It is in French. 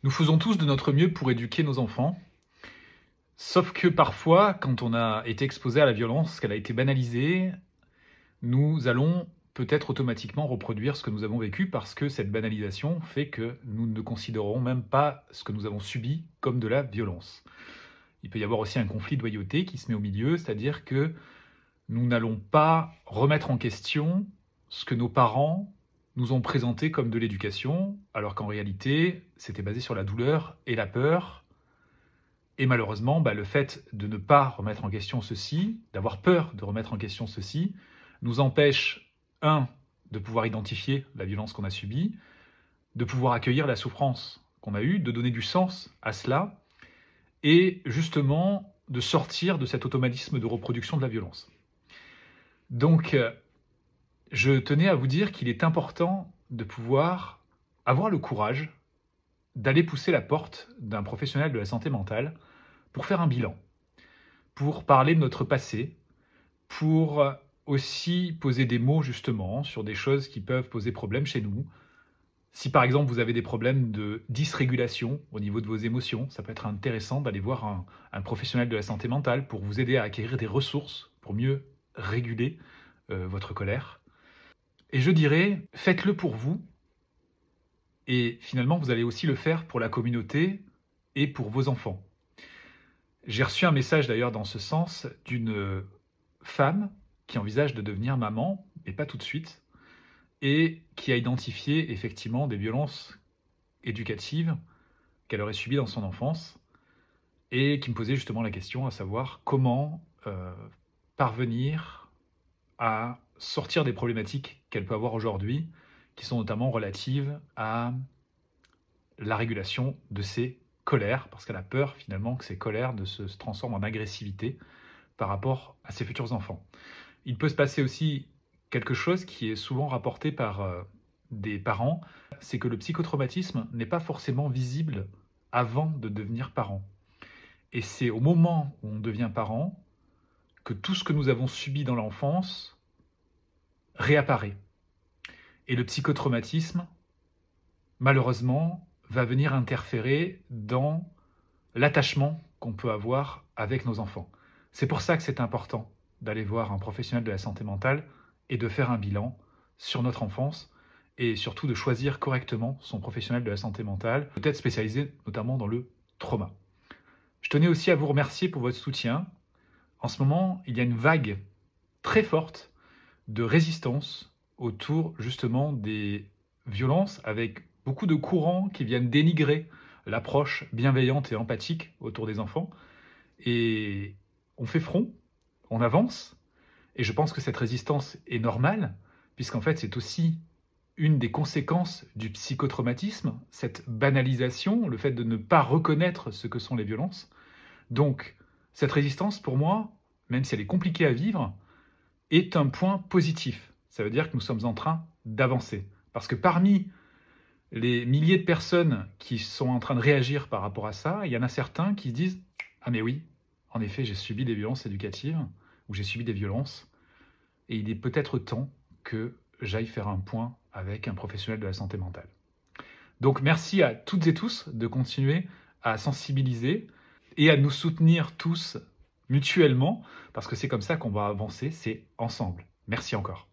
Nous faisons tous de notre mieux pour éduquer nos enfants, sauf que parfois, quand on a été exposé à la violence, qu'elle a été banalisée, nous allons peut-être automatiquement reproduire ce que nous avons vécu parce que cette banalisation fait que nous ne considérons même pas ce que nous avons subi comme de la violence. Il peut y avoir aussi un conflit de loyauté qui se met au milieu, c'est-à-dire que nous n'allons pas remettre en question ce que nos parents nous ont présenté comme de l'éducation, alors qu'en réalité, c'était basé sur la douleur et la peur. Et malheureusement, le fait de ne pas remettre en question ceci, d'avoir peur de remettre en question ceci, nous empêche, de pouvoir identifier la violence qu'on a subie, de pouvoir accueillir la souffrance qu'on a eue, de donner du sens à cela, et justement de sortir de cet automatisme de reproduction de la violence. Donc, je tenais à vous dire qu'il est important de pouvoir avoir le courage d'aller pousser la porte d'un professionnel de la santé mentale pour faire un bilan, pour parler de notre passé, pour aussi poser des mots justement sur des choses qui peuvent poser problème chez nous. Si par exemple vous avez des problèmes de dysrégulation au niveau de vos émotions, ça peut être intéressant d'aller voir un professionnel de la santé mentale pour vous aider à acquérir des ressources pour mieux réguler votre colère. Et je dirais, faites-le pour vous, et finalement vous allez aussi le faire pour la communauté et pour vos enfants. J'ai reçu un message d'ailleurs dans ce sens d'une femme qui envisage de devenir maman, mais pas tout de suite, et qui a identifié effectivement des violences éducatives qu'elle aurait subies dans son enfance, et qui me posait justement la question à savoir comment parvenir à sortir des problématiques qu'elle peut avoir aujourd'hui, qui sont notamment relatives à la régulation de ses colères, parce qu'elle a peur finalement que ces colères se transforment en agressivité par rapport à ses futurs enfants. Il peut se passer aussi quelque chose qui est souvent rapporté par des parents, c'est que le psychotraumatisme n'est pas forcément visible avant de devenir parent. Et c'est au moment où on devient parent que tout ce que nous avons subi dans l'enfance réapparaît. Et le psychotraumatisme, malheureusement, va venir interférer dans l'attachement qu'on peut avoir avec nos enfants. C'est pour ça que c'est important d'aller voir un professionnel de la santé mentale et de faire un bilan sur notre enfance et surtout de choisir correctement son professionnel de la santé mentale, peut-être spécialisé notamment dans le trauma. Je tenais aussi à vous remercier pour votre soutien. En ce moment, il y a une vague très forte de résistance autour justement des violences, avec beaucoup de courants qui viennent dénigrer l'approche bienveillante et empathique autour des enfants. Et on fait front, on avance, et je pense que cette résistance est normale, puisqu'en fait c'est aussi une des conséquences du psychotraumatisme, cette banalisation, le fait de ne pas reconnaître ce que sont les violences. Donc cette résistance, pour moi, même si elle est compliquée à vivre, est un point positif. Ça veut dire que nous sommes en train d'avancer. Parce que parmi les milliers de personnes qui sont en train de réagir par rapport à ça, il y en a certains qui se disent « Ah mais oui, en effet, j'ai subi des violences éducatives, ou j'ai subi des violences, et il est peut-être temps que j'aille faire un point avec un professionnel de la santé mentale. » Donc merci à toutes et tous de continuer à sensibiliser et à nous soutenir tous mutuellement, parce que c'est comme ça qu'on va avancer, c'est ensemble. Merci encore.